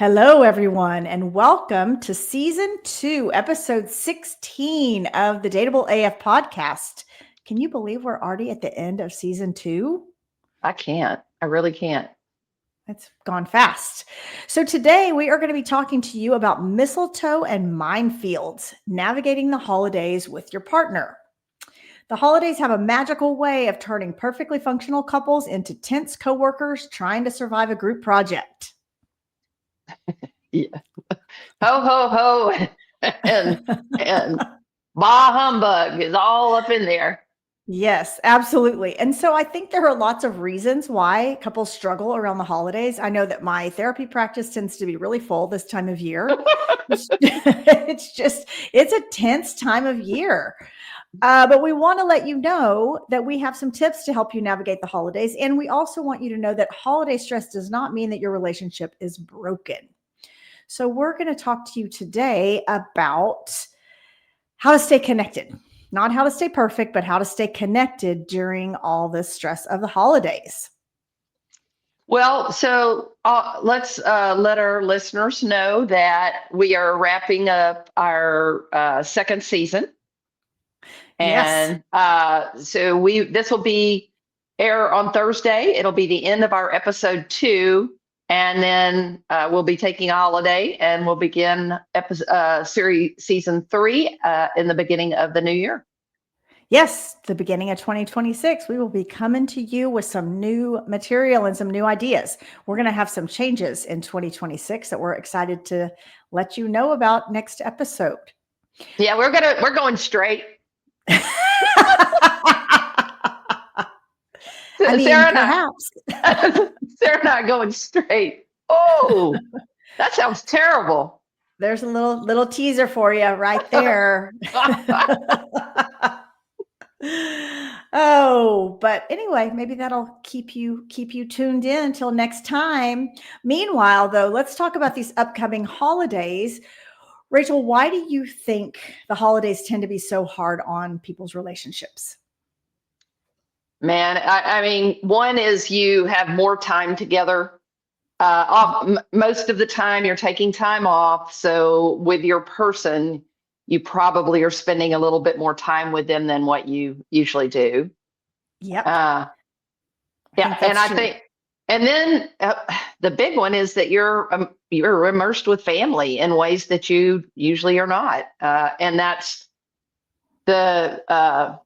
Hello, everyone, and welcome to season 2, episode 16 of the Dateable AF podcast. Can you believe we're already at the end of season 2? I can't. I really can't. It's gone fast. So, today we are going to be talking to you about mistletoe and minefields, navigating the holidays with your partner. The holidays have a magical way of turning perfectly functional couples into tense coworkers trying to survive a group project. Yeah. Ho ho ho and bah humbug is all up in there. Yes, absolutely. And so I think there are lots of reasons why couples struggle around the holidays. I know that my therapy practice tends to be really full this time of year. It's a tense time of year. But we want to let you know that we have some tips to help you navigate the holidays. And we also want you to know that holiday stress does not mean that your relationship is broken. So we're going to talk to you today about how to stay connected. Not how to stay perfect, but how to stay connected during all the stress of the holidays. Well, so let's let our listeners know that we are wrapping up our second season, Yes. and so this will be air on Thursday. It'll be the end of our episode 2, and then we'll be taking a holiday, and we'll begin season 3 in the beginning of the new year. Yes, the beginning of 2026, we will be coming to you with some new material and some new ideas. We're going to have some changes in 2026 that we're excited to let you know about next episode. Yeah, we're going straight. I mean, Sarah perhaps. Sarah and I are going straight. Oh, that sounds terrible. There's a little teaser for you right there. Oh, but anyway, maybe that'll keep you tuned in until next time. Meanwhile, though, let's talk about these upcoming holidays. Rachel, why do you think the holidays tend to be so hard on people's relationships? Man, I mean, one is you have more time together. Most of the time, you're taking time off. So with your person, you probably are spending a little bit more time with them than what you usually do. Yep. Yeah, I think, and then the big one is that you're immersed with family in ways that you usually are not, and that's the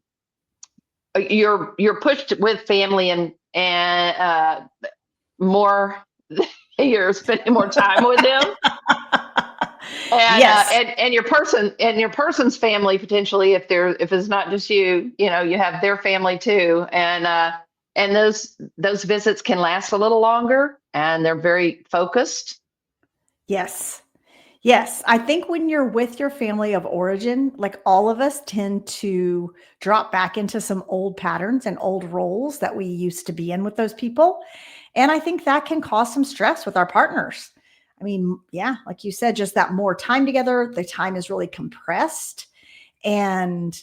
you're pushed with family and more. You're spending more time with them. And, yes. And your person's family potentially, if it's not just you have their family too, and those visits can last a little longer, and they're very focused. Yes. Yes, I think when you're with your family of origin, like all of us tend to drop back into some old patterns and old roles that we used to be in with those people. And I think that can cause some stress with our partners. I mean, yeah, like you said, just that more time together, the time is really compressed. And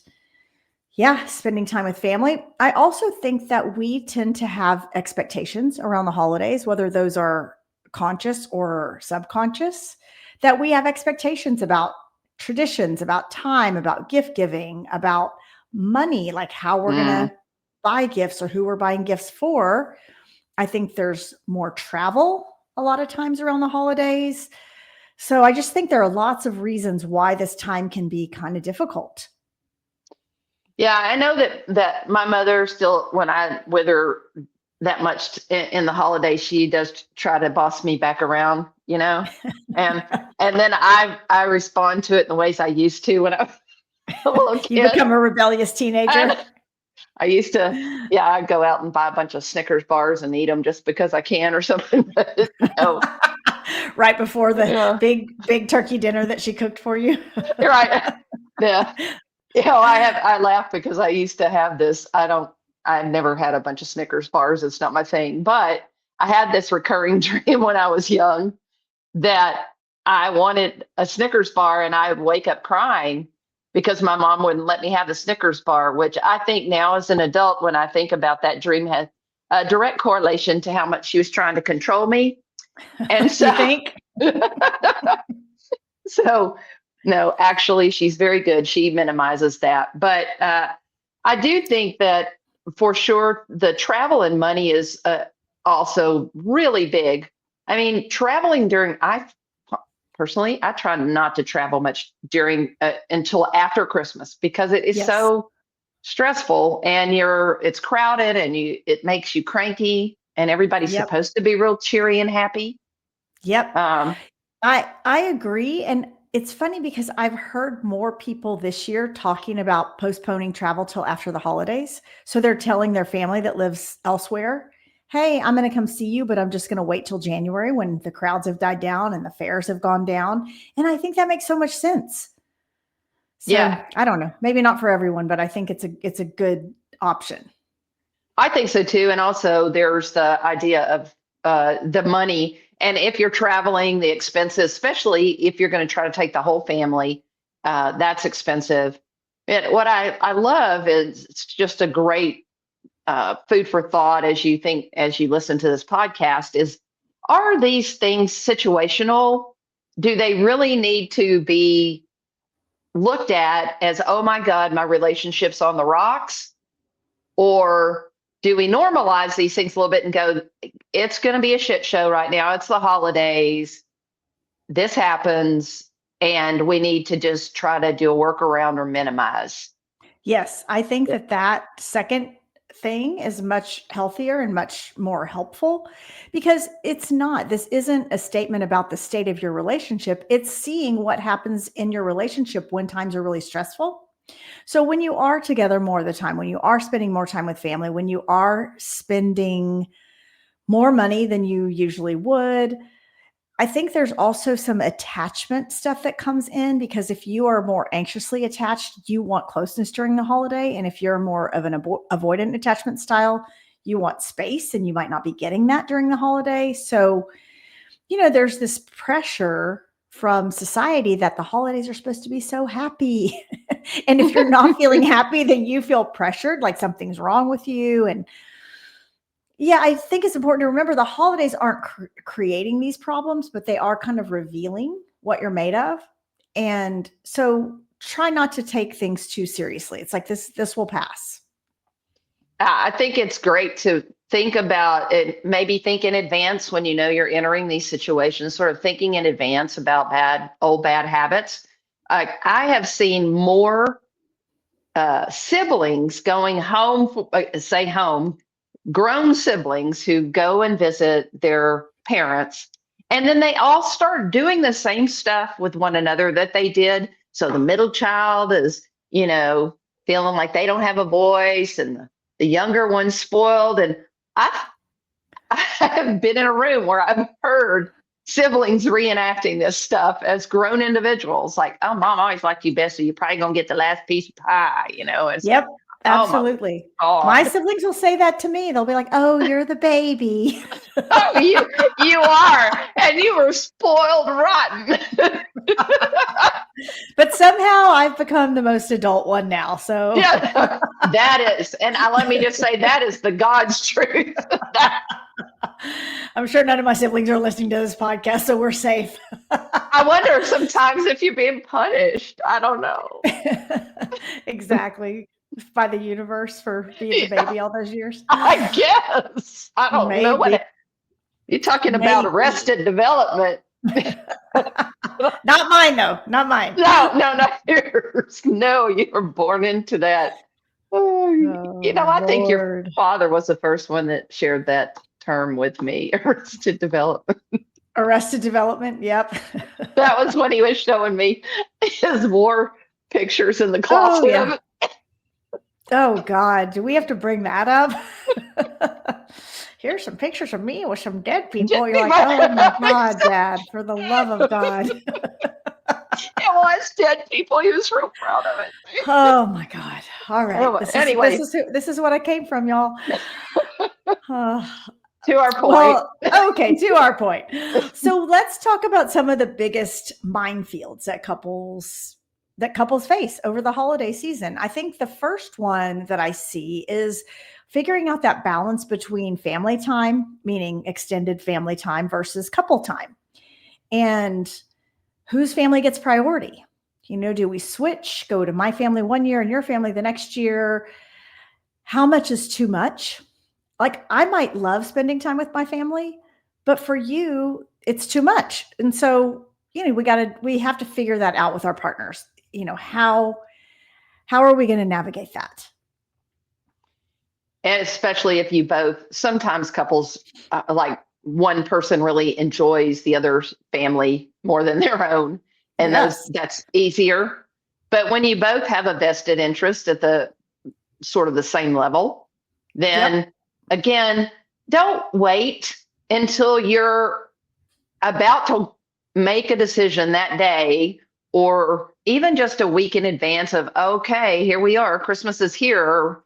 yeah, spending time with family. I also think that we tend to have expectations around the holidays, whether those are conscious or subconscious, that we have expectations about traditions, about time, about gift giving, about money, like how we're going to buy gifts or who we're buying gifts for. I think there's more travel a lot of times around the holidays. So I just think there are lots of reasons why this time can be kind of difficult. Yeah, I know that my mother still, when I with her that much in the holidays, she does try to boss me back around, and then I respond to it in the ways I used to when I was a little kid. You become a rebellious teenager. I used to, I'd go out and buy a bunch of Snickers bars and eat them just because I can or something. Right before the big turkey dinner that she cooked for you. Right. Yeah. I laugh because I used to have this. I've never had a bunch of Snickers bars. It's not my thing. But I had this recurring dream when I was young that I wanted a Snickers bar, and I would wake up crying because my mom wouldn't let me have the Snickers bar, which I think now as an adult, when I think about that dream, has a direct correlation to how much she was trying to control me. And so, you think? So, no, actually, she's very good. She minimizes that. But I do think that for sure, the travel and money is also really big. I mean, traveling during, I personally, I try not to travel much during until after Christmas because it is Yes. so stressful and it's crowded and it makes you cranky and everybody's Yep. supposed to be real cheery and happy. Yep. Um, I agree. And it's funny because I've heard more people this year talking about postponing travel till after the holidays. So they're telling their family that lives elsewhere, hey, I'm going to come see you, but I'm just going to wait till January when the crowds have died down and the fares have gone down. And I think that makes so much sense. So yeah, I don't know, maybe not for everyone, but I think it's a good option. I think so too. And also, there's the idea of the money. And if you're traveling, the expenses, especially if you're going to try to take the whole family, that's expensive. And what I love is it's just a great food for thought as you listen to this podcast is, are these things situational? Do they really need to be looked at as, oh my God, my relationship's on the rocks? Or do we normalize these things a little bit and go, it's going to be a shit show right now. It's the holidays. This happens. And we need to just try to do a workaround or minimize. Yes, I think Yeah. that second thing is much healthier and much more helpful because this isn't a statement about the state of your relationship. It's seeing what happens in your relationship when times are really stressful. So when you are together more of the time, when you are spending more time with family, when you are spending more money than you usually would, I think there's also some attachment stuff that comes in because if you are more anxiously attached, you want closeness during the holiday. And if you're more of an avoidant attachment style, you want space and you might not be getting that during the holiday. So, there's this pressure from society that the holidays are supposed to be so happy. And if you're not feeling happy, then you feel pressured, like something's wrong with you. And yeah, I think it's important to remember the holidays aren't creating these problems, but they are kind of revealing what you're made of. And so try not to take things too seriously. It's like this will pass. I think it's great to think about it, maybe think in advance when you know you're entering these situations, sort of thinking in advance about old bad habits. I have seen more siblings going home, say home, grown siblings who go and visit their parents. And then they all start doing the same stuff with one another that they did. So the middle child is, feeling like they don't have a voice, and the younger one's spoiled. And I, I have been in a room where I've heard siblings reenacting this stuff as grown individuals, like, oh, mom always liked you best, so you're probably going to get the last piece of pie. It's like, Yep, oh my absolutely. My God. siblings will say that to me. They'll be like, "Oh, you're the baby." Oh, you are, and you were spoiled rotten. But somehow I've become the most adult one now. So Yeah, that is, and let me just say that is the God's truth. I'm sure none of my siblings are listening to this podcast, so we're safe. I wonder sometimes if you're being punished. I don't know. Exactly. By the universe for being the Yeah, baby all those years. I guess I don't know Maybe. what you're talking about. Maybe. Arrested development. Not mine, though. Not mine. No, no, not yours. No, you were born into that. Oh, Oh, I think your Lord. father was the first one that shared that term with me, arrested development. Arrested Development. Yep. That was when he was showing me his war pictures in the Oh, closet yeah. of Oh, God. Do we have to bring that up? Here's some pictures of me with some dead people. You're like, oh, my God, Dad, for the love of God. It was dead people. He was real proud of it. Oh, my God. All right. Anyway, This is what I came from, y'all. to our point. Well, okay, to our point. So let's talk about some of the biggest minefields that couples face over the holiday season. I think the first one that I see is figuring out that balance between family time, meaning extended family time, versus couple time. And whose family gets priority? Do we switch, go to my family one year and your family the next year? How much is too much? Like, I might love spending time with my family, but for you, it's too much. And so, we have to figure that out with our partners. How are we going to navigate that? And especially if you both, sometimes couples, like one person really enjoys the other's family more than their own, and Yes. that's easier. But when you both have a vested interest at the sort of the same level, then Yep. again, don't wait until you're about to make a decision that day, or even just a week in advance of, okay, here we are, Christmas is here.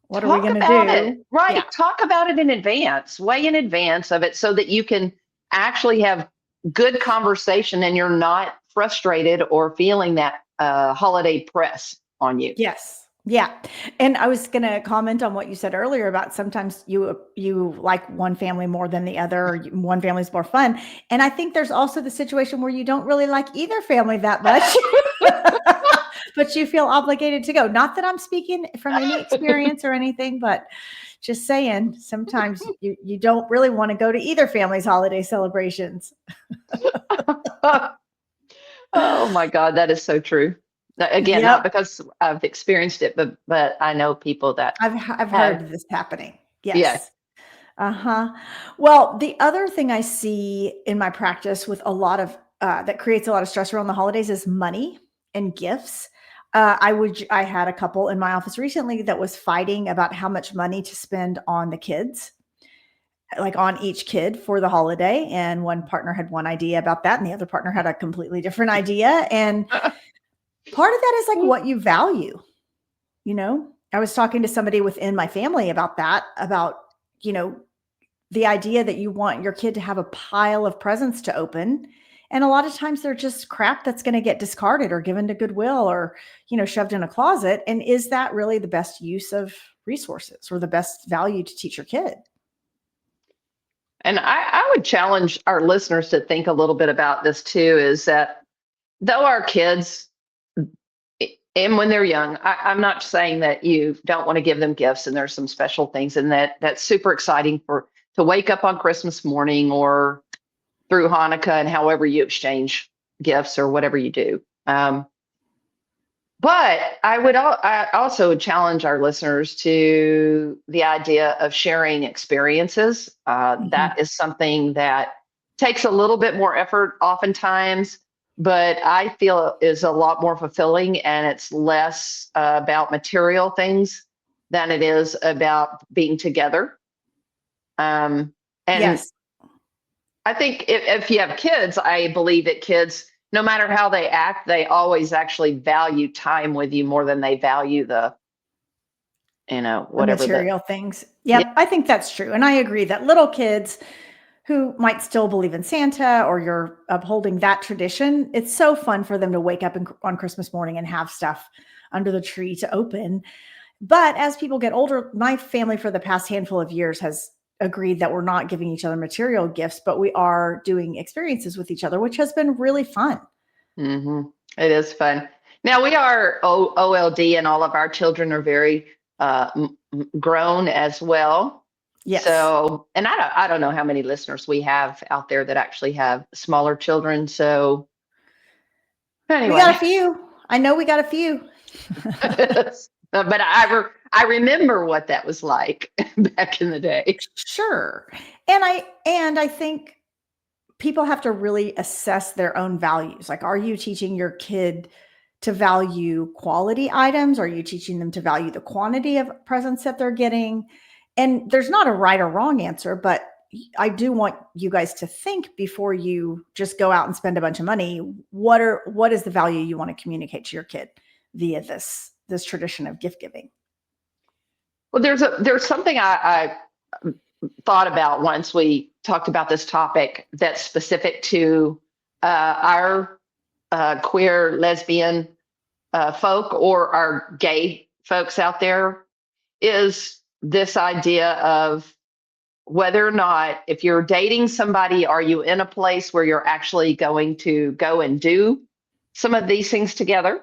What are we Talk going to about it, do? right? Yeah. Talk about it in advance, way in advance of it, so that you can actually have good conversation and you're not frustrated or feeling that holiday press on you. Yes. Yeah. And I was going to comment on what you said earlier about sometimes you like one family more than the other, or one family's more fun. And I think there's also the situation where you don't really like either family that much, but you feel obligated to go. Not that I'm speaking from any experience or anything, but just saying, sometimes you don't really want to go to either family's holiday celebrations. Oh my God, that is so true. Again, not Yep. because I've experienced it, but I know people that I've have. heard this happening. Yeah. Yes. Uh-huh. Well, the other thing I see in my practice with a lot of that creates a lot of stress around the holidays is money and gifts. I had a couple in my office recently that was fighting about how much money to spend on the kids, like on each kid for the holiday. And one partner had one idea about that, and the other partner had a completely different idea. And part of that is like what you value. I was talking to somebody within my family about that, about, you know, the idea that you want your kid to have a pile of presents to open. And a lot of times they're just crap that's going to get discarded or given to Goodwill or, shoved in a closet. And is that really the best use of resources or the best value to teach your kid? And I would challenge our listeners to think a little bit about this too, is that though our kids, and when they're young, I'm not saying that you don't want to give them gifts, and there's some special things, and that's super exciting to wake up on Christmas morning or through Hanukkah, and however you exchange gifts or whatever you do. But I also would challenge our listeners to the idea of sharing experiences. Mhm. That is something that takes a little bit more effort oftentimes, but I feel is a lot more fulfilling, and it's less about material things than it is about being together. And Yes. I think if you have kids, I believe that kids, no matter how they act, they always actually value time with you more than they value The whatever material things. yeah. Yep. I think that's true. And I agree that little kids who might still believe in Santa or you're upholding that tradition, it's so fun for them to wake up on Christmas morning and have stuff under the tree to open. But as people get older, my family for the past handful of years has agreed that we're not giving each other material gifts, but we are doing experiences with each other, which has been really fun. hmm It is fun. Now we are OLD, and all of our children are very grown as well. Yes. So, and I don't know how many listeners we have out there that actually have smaller children. So We got a anyway, few. I know we got a few. but I remember what that was like back in the day. Sure. And I think people have to really assess their own values. Like, are you teaching your kid to value quality items? Are you teaching them to value the quantity of presents that they're getting? And there's not a right or wrong answer, but I do want you guys to think before you just go out and spend a bunch of money. What is the value you want to communicate to your kid via this tradition of gift giving? Well, there's something I thought about once we talked about this topic that's specific to our queer, lesbian folk, or our gay folks out there, is this idea of whether or not, if you're dating somebody, are you in a place where you're actually going to go and do some of these things together? Are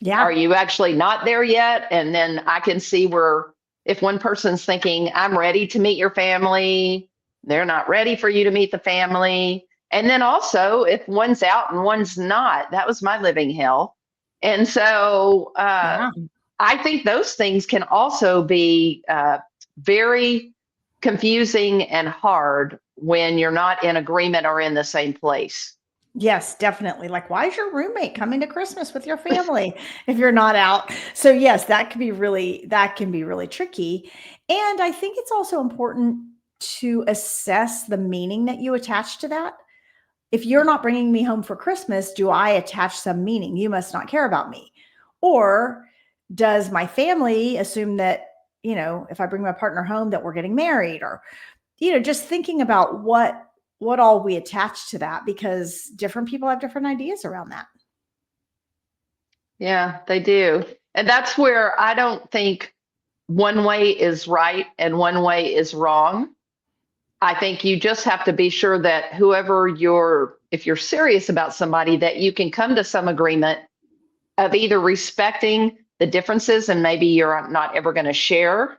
Yeah. you actually not there yet? And then I can see where if one person's thinking, I'm ready to meet your family, they're not ready for you to meet the family. And then also, if one's out and one's not, that was my living hell. And so Yeah. I think those things can also be very confusing and hard when you're not in agreement or in the same place. Yes, definitely. Like, why is your roommate coming to Christmas with your family if you're not out? So yes, that can be really tricky. And I think it's also important to assess the meaning that you attach to that. If you're not bringing me home for Christmas, do I attach some meaning? You must not care about me. Or does my family assume that, if I bring my partner home that we're getting married, or just thinking about what all we attach to that, because different people have different ideas around that. Yeah, they do. And that's where I don't think one way is right and one way is wrong. I think you just have to be sure that if you're serious about somebody, that you can come to some agreement of either respecting the differences and maybe you're not ever going to share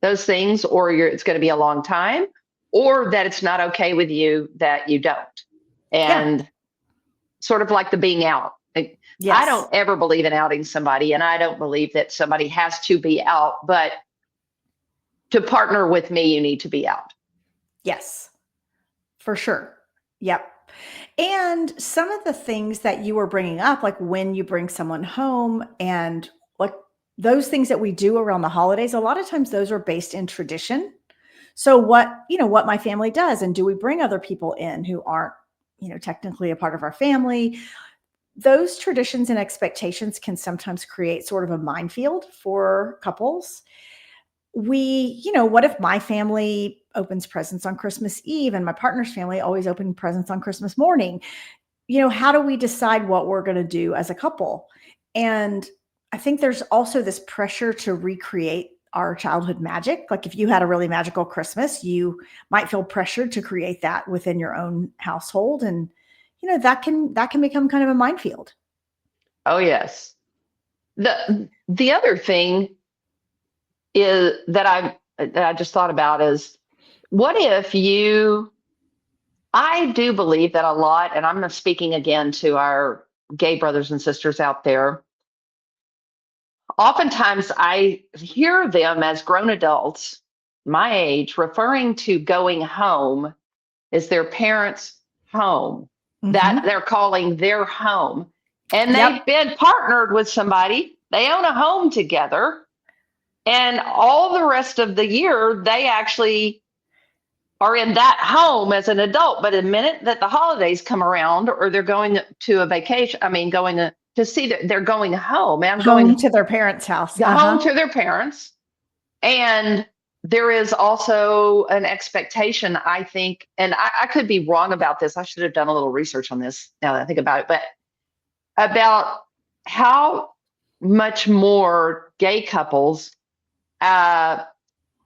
those things, or it's going to be a long time, or that it's not okay with you that you don't. Yeah. And sort of like the being out. I Yes. don't ever believe in outing somebody, and I don't believe that somebody has to be out, but to partner with me, you need to be out. Yes. For sure. Yep. And some of the things that you were bringing up, like when you bring someone home and like those things that we do around the holidays, a lot of times those are based in tradition. So what my family does, and do we bring other people in who aren't, technically a part of our family? Those traditions and expectations can sometimes create sort of a minefield for couples. What if my family opens presents on Christmas Eve and my partner's family always open presents on Christmas morning? How do we decide what we're going to do as a couple? And I think there's also this pressure to recreate our childhood magic. Like if you had a really magical Christmas, you might feel pressured to create that within your own household. And, that can become kind of a minefield. Oh, yes. The other thing is that I just thought about is, what if I do believe that a lot, and I'm speaking again to our gay brothers and sisters out there. Oftentimes I hear them as grown adults my age referring to going home as their parents' home, that Mhm. they're calling their home. And Yep. they've been partnered with somebody, they own a home together, and all the rest of the year, they actually are in that home as an adult. But the minute that the holidays come around or they're going to a vacation, I mean, going to see that they're going home, and I'm Home going to their parents' house. home Uh-huh. to their parents. And there is also an expectation, I think, and I could be wrong about this. I should have done a little research on this now that I think about it, but about how much more gay couples uh,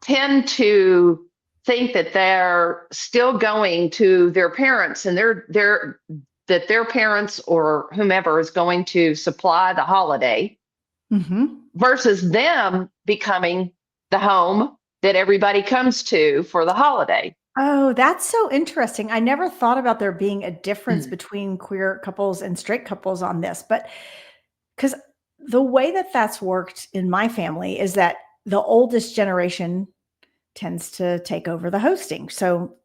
tend to think that they're still going to their parents, and that their parents or whomever is going to supply the holiday, Mhm. versus them becoming the home that everybody comes to for the holiday. Oh, that's so interesting. I never thought about there being a difference Mm. between queer couples and straight couples on this, but because the way that that's worked in my family is that the oldest generation tends to take over the hosting. So,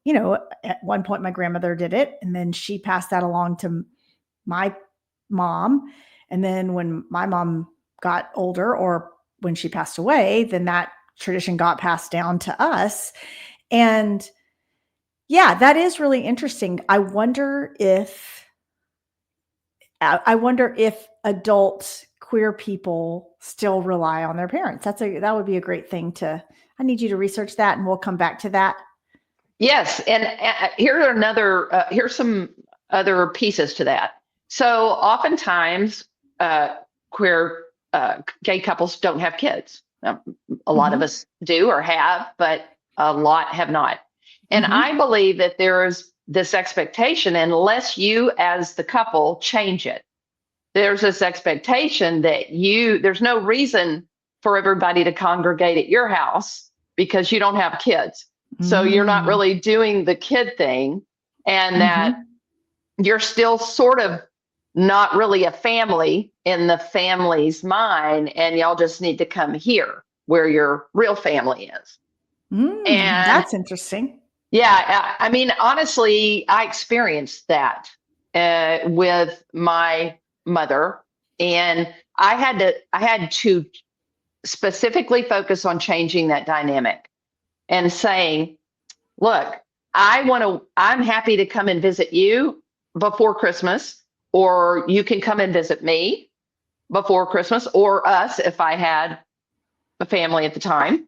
at one point my grandmother did it and then she passed that along to my mom. And then when my mom got older or when she passed away, then that tradition got passed down to us. And yeah, that is really interesting. I wonder if adult queer people still rely on their parents. That would be a great thing to I need you to research that and we'll come back to that. Yes, and here's some other pieces to that. So oftentimes, queer gay couples don't have kids. A lot of Mhm. us do or have, but a lot have not. And I believe that there is this expectation, unless you as the couple change it, there's this expectation that there's no reason for everybody to congregate at your house because you don't have kids. So you're not really doing the kid thing, and that you're still sort of not really a family in the family's mind, and y'all just need to come here where your real family is. And that's interesting. Yeah, I mean, honestly, I experienced that with my mother, and I had to specifically focus on changing that dynamic and saying, look, I'm happy to come and visit you before Christmas, or you can come and visit me before Christmas, or us if I had a family at the time.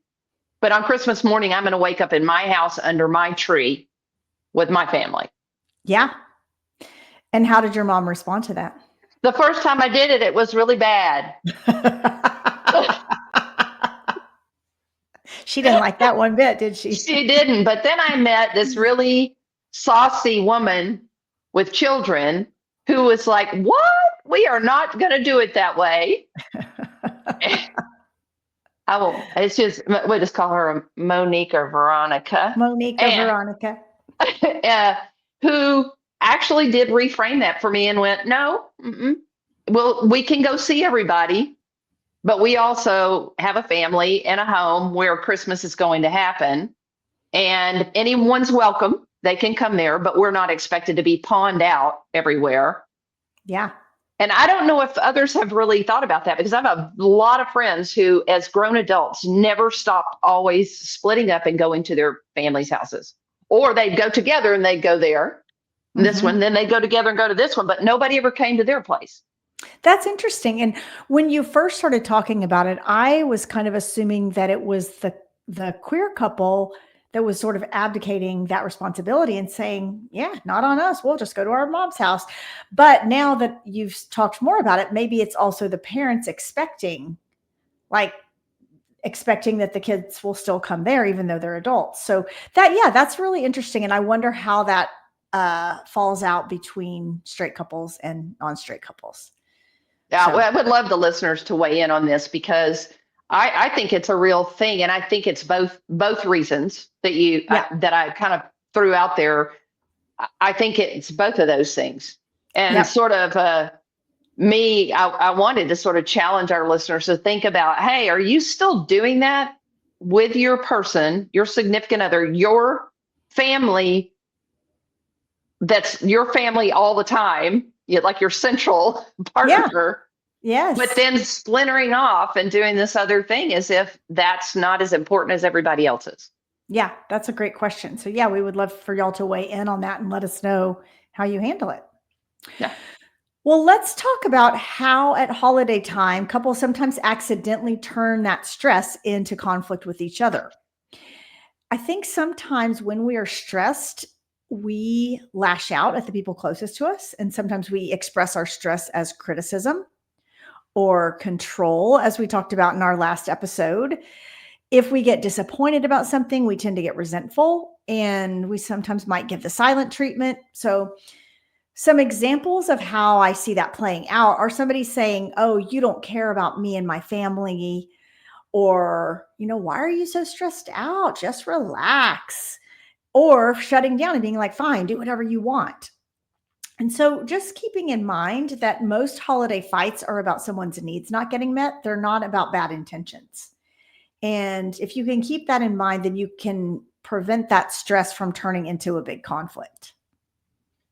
But on Christmas morning, I'm going to wake up in my house under my tree with my family. Yeah. And how did your mom respond to that? The first time I did it, it was really bad. She didn't like that one bit, did she? She didn't. But then I met this really saucy woman with children who was like, what? We are not going to do it that way. It's just, we'll just call her Monique or Veronica. Veronica. Who actually did reframe that for me and went, no, well, we can go see everybody, but we also have a family and a home where Christmas is going to happen, and anyone's welcome. They can come there, but we're not expected to be pawned out everywhere. Yeah. And I don't know if others have really thought about that, because I have a lot of friends who, as grown adults, never stopped always splitting up and going to their families' houses. Or they'd go together and they'd go there, this one, then they'd go together and go to this one, but nobody ever came to their place. That's interesting. And when you first started talking about it, I was kind of assuming that it was the queer couple that was sort of abdicating that responsibility and saying, yeah, not on us. We'll just go to our mom's house. But now that you've talked more about it, maybe it's also the parents expecting that the kids will still come there, even though they're adults. So that's really interesting. And I wonder how that falls out between straight couples and non-straight couples. Yeah, so. I would love the listeners to weigh in on this, because I think it's a real thing, and I think it's both reasons that that I kind of threw out there. I think it's both of those things, and sort of I wanted to sort of challenge our listeners to think about, hey, are you still doing that with your person, your significant other, your family? That's your family all the time, like your central partner. Yes. But then splintering off and doing this other thing as if that's not as important as everybody else's. Yeah, that's a great question. So we would love for y'all to weigh in on that and let us know how you handle it. Yeah. Well, let's talk about how at holiday time, couples sometimes accidentally turn that stress into conflict with each other. I think sometimes when we are stressed, we lash out at the people closest to us. And sometimes we express our stress as criticism or control, as we talked about in our last episode. If we get disappointed about something, we tend to get resentful, and we sometimes might give the silent treatment. So some examples of how I see that playing out are somebody saying, oh, you don't care about me and my family, or, why are you so stressed out? Just relax. Or shutting down and being like, fine, do whatever you want. And so just keeping in mind that most holiday fights are about someone's needs not getting met. They're not about bad intentions. And if you can keep that in mind, then you can prevent that stress from turning into a big conflict.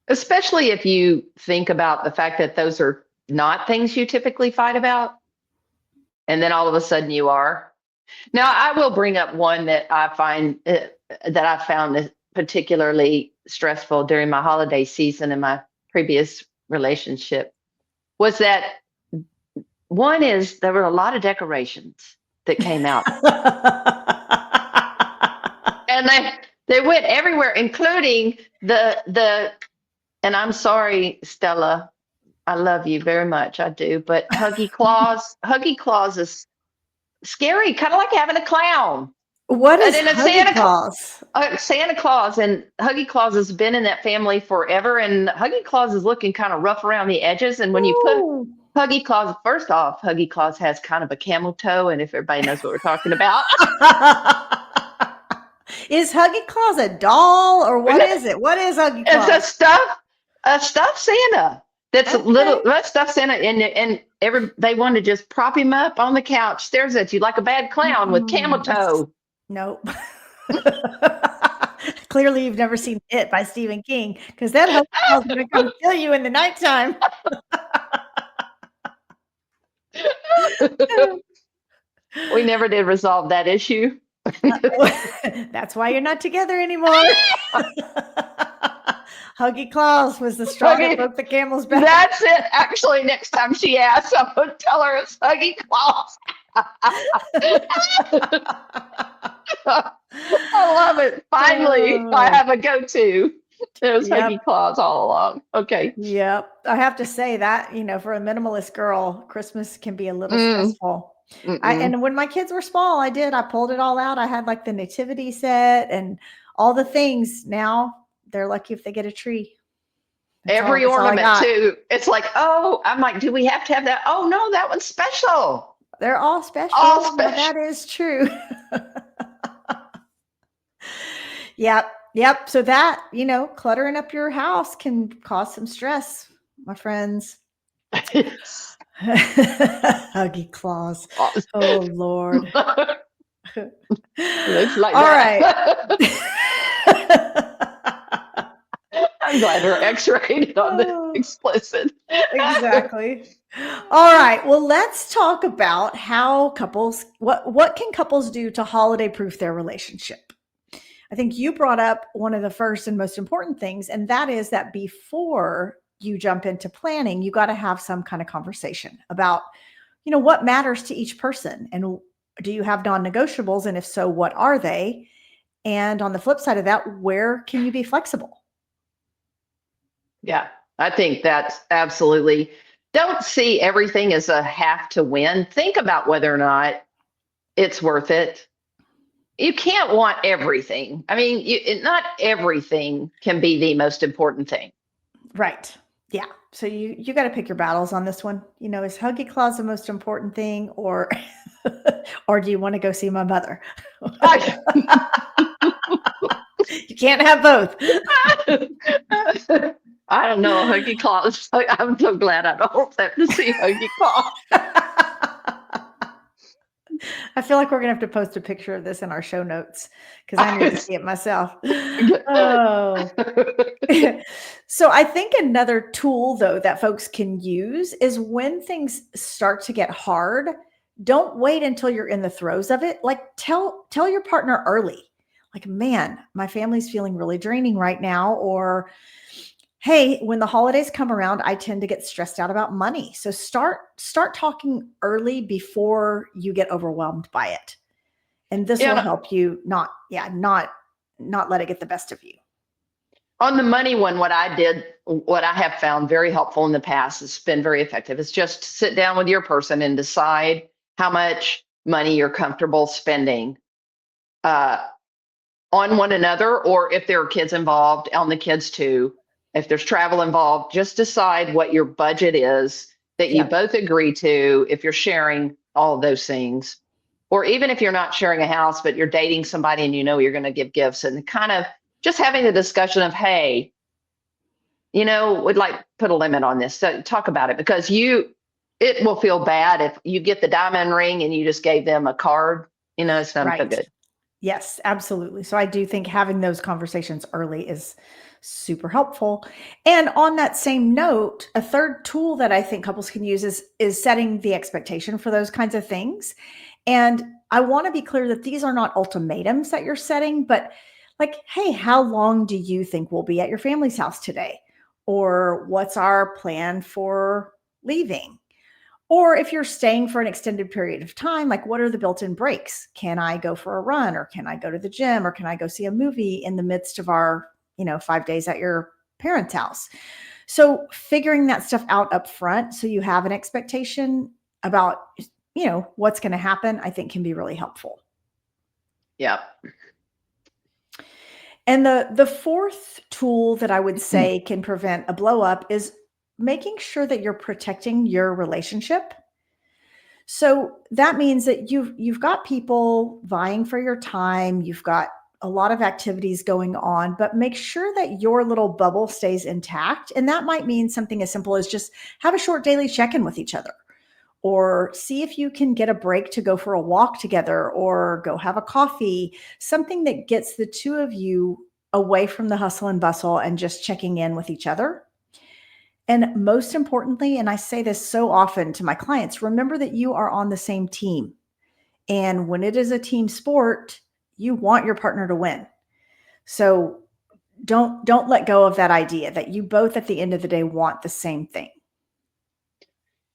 Especially if you think about the fact that those are not things you typically fight about, and then all of a sudden you are. Now, I will bring up one that I found particularly stressful during my holiday season in my previous relationship, was that one is there were a lot of decorations that came out. And they went everywhere, including the and I'm sorry, Stella, I love you very much, I do, but Huggy Claus is scary, kind of like having a clown. What And is then a Huggy Claus? Santa Claus, and Huggy Claus has been in that family forever. And Huggy Claus is looking kind of rough around the edges. And when you put Ooh. Huggy Claus, first off, Huggy Claus has kind of a camel toe. And if everybody knows what we're talking about, Is Huggy Claus a doll or what is it? What is Huggy it's Claus? a stuffed Santa. That's Okay. that stuffed Santa, and they want to just prop him up on the couch, stares at you like a bad clown with camel That's toe. nope. Clearly, you've never seen It by Stephen King because that Huggy Claus is going to come kill you in the nighttime. We never did resolve that issue. That's why you're not together anymore. Huggy Claus was the straw that Huggy, broke the camel's back. that's it. Actually, next time she asks, I'm going to tell her it's Huggy Claus. I love it. Finally, I have a go-to. It was Yep. Huggy Claus all along. Okay. Yep. I have to say that, for a minimalist girl, Christmas can be a little stressful. And when my kids were small, I pulled it all out. I had like the nativity set and all the things. Now they're lucky if they get a tree. Every That's all I ornament got. too. It's like, oh, I'm like, do we have to have that? Oh no, that one's special. They're all special. All Now, special. that is true. Yep. Yep. So that, cluttering up your house can cause some stress, my friends. Huggy Claus. Oh, Lord. Looks like all that. right. I'm glad we're X-rated on the explicit. Exactly. All right. Well, let's talk about how couples, what can couples do to holiday proof their relationship? I think you brought up one of the first and most important things, and that is that before you jump into planning, you got to have some kind of conversation about, what matters to each person, and do you have non-negotiables? And if so, what are they? And on the flip side of that, where can you be flexible? Yeah, I think that's absolutely. Don't see everything as a have to win. Think about whether or not it's worth it. You can't want everything. I mean, not everything can be the most important thing. Right. Yeah. So you got to pick your battles on this one. Is Huggy Claus the most important thing, or or do you want to go see my mother? You can't have both. I don't know, Huggy Claus. I'm so glad I don't have to see Huggy Claus. I feel like we're going to have to post a picture of this in our show notes because I need to see it myself. Oh. So I think another tool, though, that folks can use is when things start to get hard, don't wait until you're in the throes of it. Like tell your partner early. Like, man, my family's feeling really draining right now. Or, hey, when the holidays come around, I tend to get stressed out about money. So start talking early before you get overwhelmed by it. And this will help you not let it get the best of you. On the money one, what I have found very helpful in the past, has been very effective, is just sit down with your person and decide how much money you're comfortable spending on one another, or if there are kids involved, on the kids too. If there's travel involved, just decide what your budget is that you both agree to, if you're sharing all of those things. Or even if you're not sharing a house, but you're dating somebody and you're going to give gifts, and kind of just having the discussion of, hey, would like put a limit on this. So talk about it, because it will feel bad if you get the diamond ring and you just gave them a card. It's not feel good. Yes, absolutely. So I do think having those conversations early is super helpful. And on that same note, a third tool that I think couples can use is setting the expectation for those kinds of things. And I want to be clear that these are not ultimatums that you're setting, but like, hey, how long do you think we'll be at your family's house today? Or what's our plan for leaving? Or if you're staying for an extended period of time, like, what are the built-in breaks? Can I go for a run, or can I go to the gym, or can I go see a movie in the midst of our, 5 days at your parents' house? So figuring that stuff out up front, so you have an expectation about, what's going to happen, I think can be really helpful. Yeah. And the fourth tool that I would say can prevent a blow up is making sure that you're protecting your relationship. So that means that you've got people vying for your time, you've got a lot of activities going on, but make sure that your little bubble stays intact. And that might mean something as simple as just have a short daily check-in with each other, or see if you can get a break to go for a walk together or go have a coffee, something that gets the two of you away from the hustle and bustle and just checking in with each other. And most importantly, and I say this so often to my clients, remember that you are on the same team. And when it is a team sport, you want your partner to win. So don't let go of that idea that you both at the end of the day want the same thing.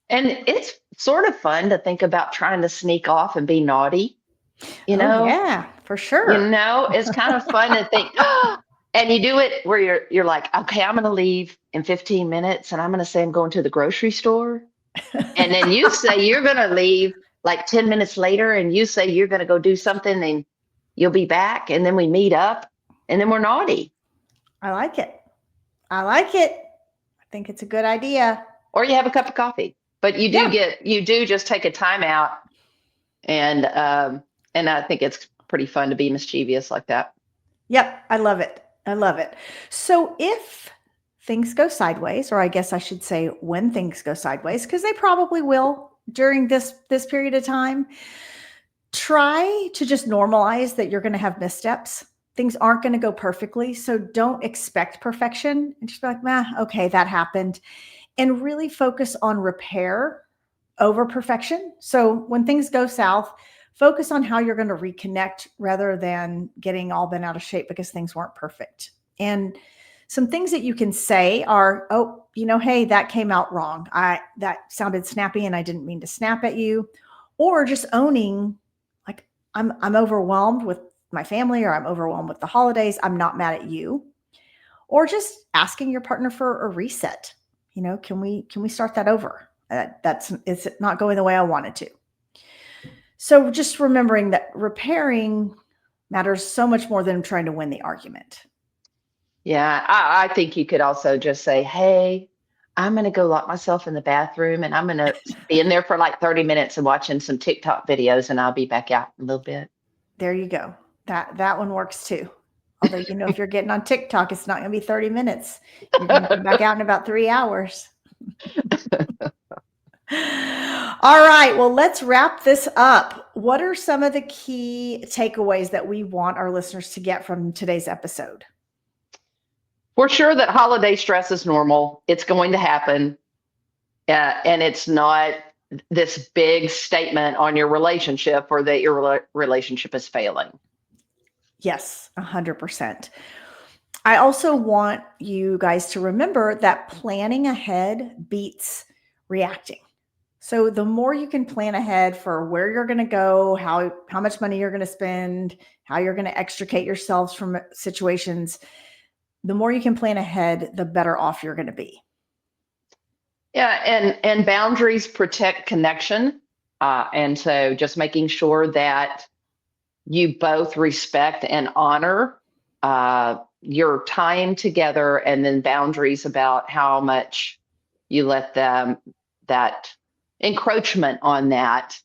And it's sort of fun to think about trying to sneak off and be naughty, you Oh know? yeah, for sure. It's kind of fun to think, and you do it where you're like, okay, I'm going to leave in 15 minutes and I'm going to say I'm going to the grocery store. And then you say you're going to leave like 10 minutes later and you say you're going to go do something and you'll be back. And then we meet up and then we're naughty. I like it. I like it. I think it's a good idea. Or you have a cup of coffee, but you do just take a time out. And I think it's pretty fun to be mischievous like that. Yep. I love it. I love it. So if things go sideways, or I guess I should say when things go sideways, because they probably will during this period of time, try to just normalize that you're going to have missteps. Things aren't going to go perfectly. So don't expect perfection and just be like, okay, that happened. And really focus on repair over perfection. So when things go south, focus on how you're going to reconnect rather than getting all bent out of shape because things weren't perfect. And some things that you can say are, oh, hey, that came out wrong. That sounded snappy and I didn't mean to snap at you. Or just owning, like, I'm overwhelmed with my family, or I'm overwhelmed with the holidays. I'm not mad at you. Or just asking your partner for a reset. Can we start that over? It's not going the way I wanted to. So just remembering that repairing matters so much more than trying to win the argument. Yeah, I think you could also just say, hey, I'm going to go lock myself in the bathroom and I'm going to be in there for like 30 minutes and watching some TikTok videos and I'll be back out in a little bit. There you go. That one works too. Although, if you're getting on TikTok, it's not going to be 30 minutes. You're going to come back out in about 3 hours. All right. Well, let's wrap this up. What are some of the key takeaways that we want our listeners to get from today's episode? For sure that holiday stress is normal. It's going to happen. And it's not this big statement on your relationship or that your relationship is failing. Yes, 100%. I also want you guys to remember that planning ahead beats reacting. So the more you can plan ahead for where you're going to go, how much money you're going to spend, how you're going to extricate yourselves from situations, the more you can plan ahead, the better off you're going to be. Yeah, and boundaries protect connection. And so just making sure that you both respect and honor your time together, and then boundaries about how much you let them, that encroachment on that.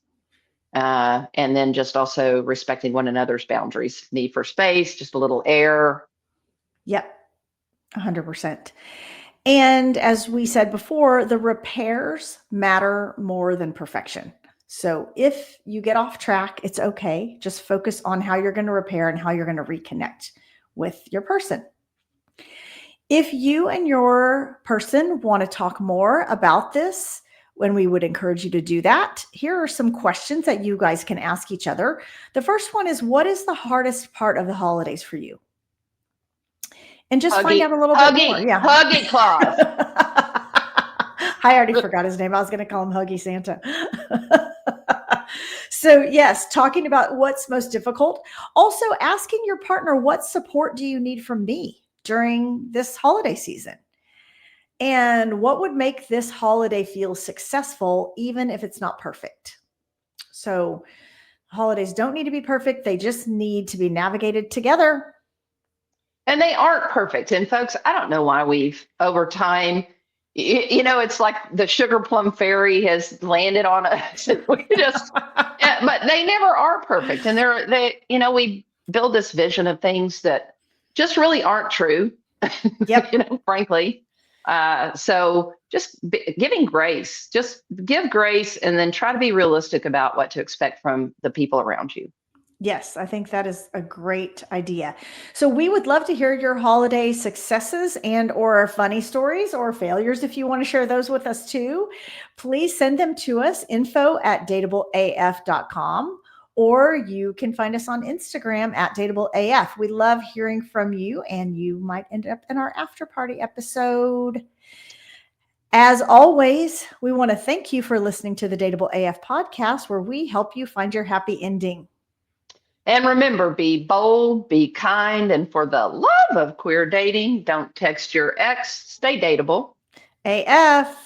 And then just also respecting one another's boundaries, need for space, just a little air. Yep, 100%. And as we said before, the repairs matter more than perfection. So if you get off track, it's okay. Just focus on how you're going to repair and how you're going to reconnect with your person. If you and your person want to talk more about this, when we would encourage you to do that, here are some questions that you guys can ask each other. The first one is, what is the hardest part of the holidays for you? And just find out a little bit more. Yeah. Huggy Claus. I already forgot his name. I was going to call him Huggy Santa. So yes, talking about what's most difficult. Also asking your partner, what support do you need from me during this holiday season? And what would make this holiday feel successful, even if it's not perfect? So Holidays don't need to be perfect. They just need to be navigated together. And they aren't perfect. And folks, I don't know why we've over time, it's like the sugar plum fairy has landed on us. And we just, but they never are perfect. And we build this vision of things that just really aren't true, Yep. frankly. So just giving grace, just give grace and then try to be realistic about what to expect from the people around you. Yes, I think that is a great idea. So we would love to hear your holiday successes and or funny stories or failures. If you want to share those with us too, please send them to us, info@dateableaf.com, or you can find us on Instagram @dateableaf. We love hearing from you, and you might end up in our after party episode. As always, we want to thank you for listening to the Dateable AF podcast, where we help you find your happy ending. And remember, be bold, be kind, and for the love of queer dating, don't text your ex. Stay dateable. AF.